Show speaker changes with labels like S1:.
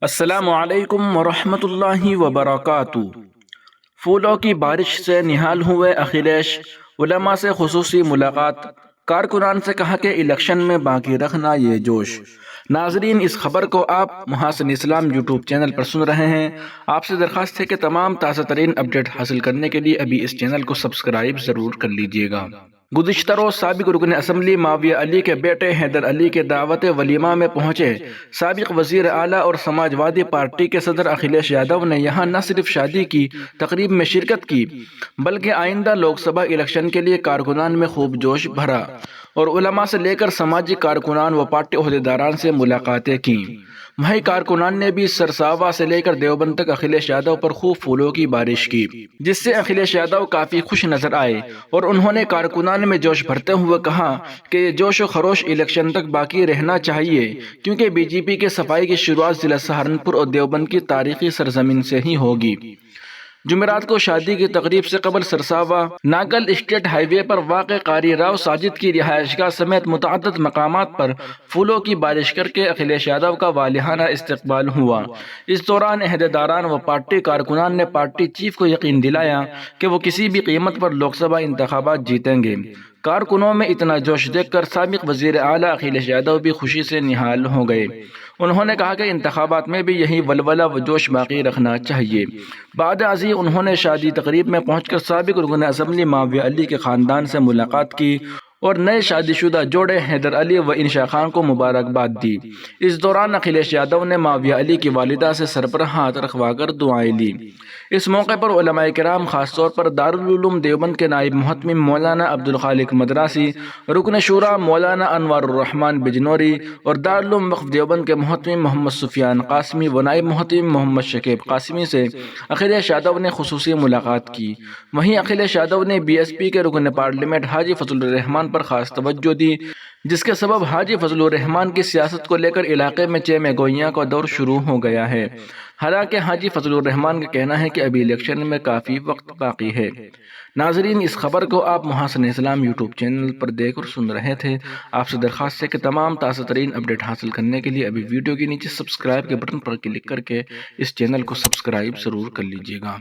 S1: السلام علیکم ورحمۃ اللہ وبرکاتہ۔ پھولوں کی بارش سے نہال ہوئے اکھلیش، علماء سے خصوصی ملاقات، کارکنان سے کہا کہ الیکشن میں باقی رکھنا یہ جوش۔ ناظرین، اس خبر کو آپ محاسن اسلام یوٹیوب چینل پر سن رہے ہیں۔ آپ سے درخواست ہے کہ تمام تازہ ترین اپڈیٹ حاصل کرنے کے لیے ابھی اس چینل کو سبسکرائب ضرور کر لیجیے گا۔ گزشتہ روز سابق رکن اسمبلی معاویہ علی کے بیٹے حیدر علی کے دعوت ولیمہ میں پہنچے سابق وزیر اعلیٰ اور سماج وادی پارٹی کے صدر اکھلیش یادو نے یہاں نہ صرف شادی کی تقریب میں شرکت کی بلکہ آئندہ لوک سبھا الیکشن کے لیے کارکنان میں خوب جوش بھرا اور علماء سے لے کر سماجی کارکنان و پارٹی عہدیداران سے ملاقاتیں کیں۔ وہیں کارکنان نے بھی سرساوا سے لے کر دیوبند تک اکھلیش یادو پر خوب پھولوں کی بارش کی، جس سے اکھلیش یادو کافی خوش نظر آئے اور انہوں نے کارکنان میں جوش بھرتے ہوئے کہا کہ یہ جوش و خروش الیکشن تک باقی رہنا چاہیے، کیونکہ بی جے پی کے صفائی کی شروعات ضلع سہارنپور اور دیوبند کی تاریخی سرزمین سے ہی ہوگی۔ جمعرات کو شادی کی تقریب سے قبل سرساوا ناگل اسٹیٹ ہائی وے پر واقع قاری راؤ ساجد کی رہائش گاہ سمیت متعدد مقامات پر پھولوں کی بارش کر کے اکھلیش یادو کا والہانہ استقبال ہوا۔ اس دوران عہدیداران و پارٹی کارکنان نے پارٹی چیف کو یقین دلایا کہ وہ کسی بھی قیمت پر لوک سبھا انتخابات جیتیں گے۔ کارکنوں میں اتنا جوش دیکھ کر سابق وزیر اعلیٰ اکھلیش یادو بھی خوشی سے نہال ہو گئے۔ انہوں نے کہا کہ انتخابات میں بھی یہی ولولہ و جوش باقی رکھنا چاہیے۔ بعد ازیں انہوں نے شادی تقریب میں پہنچ کر سابق رکن اسمبلی معاویہ علی کے خاندان سے ملاقات کی اور نئے شادی شدہ جوڑے حیدر علی و انشا خان کو مبارکباد دی۔ اس دوران اکھلیش یادو نے معاویہ علی کی والدہ سے سر پر ہاتھ رکھوا کر دعائیں لی۔ اس موقع پر علماء کرام، خاص طور پر دارالعلوم دیوبند کے نائب محتمم مولانا عبدالخالق مدراسی، رکن شورا مولانا انوار الرحمن بجنوری اور دارالعلوم وقف دیوبند کے محتمم محمد سفیان قاسمی و نائب محتمم محمد شکیب قاسمی سے اکھلیش یادو نے خصوصی ملاقات کی۔ وہیں اکھلیش یادو نے بی ایس پی کے رکن پارلیمنٹ حاجی فضل الرحمان پر خاص توجہ دی، جس کے سبب حاجی فضل الرحمان کی سیاست کو لے کر علاقے میں چیمے گوئیاں کا دور شروع ہو گیا ہے۔ حالانکہ حاجی فضل الرحمان کا کہنا ہے کہ ابھی الیکشن میں کافی وقت باقی ہے۔ ناظرین، اس خبر کو آپ محاسن اسلام یوٹیوب چینل پر دیکھ اور سن رہے تھے۔ آپ سے درخواست ہے کہ تمام تازہ ترین اپڈیٹ حاصل کرنے کے لیے ابھی ویڈیو کے نیچے سبسکرائب کے بٹن پر کلک کر کے اس چینل کو سبسکرائب ضرور کر لیجیے گا۔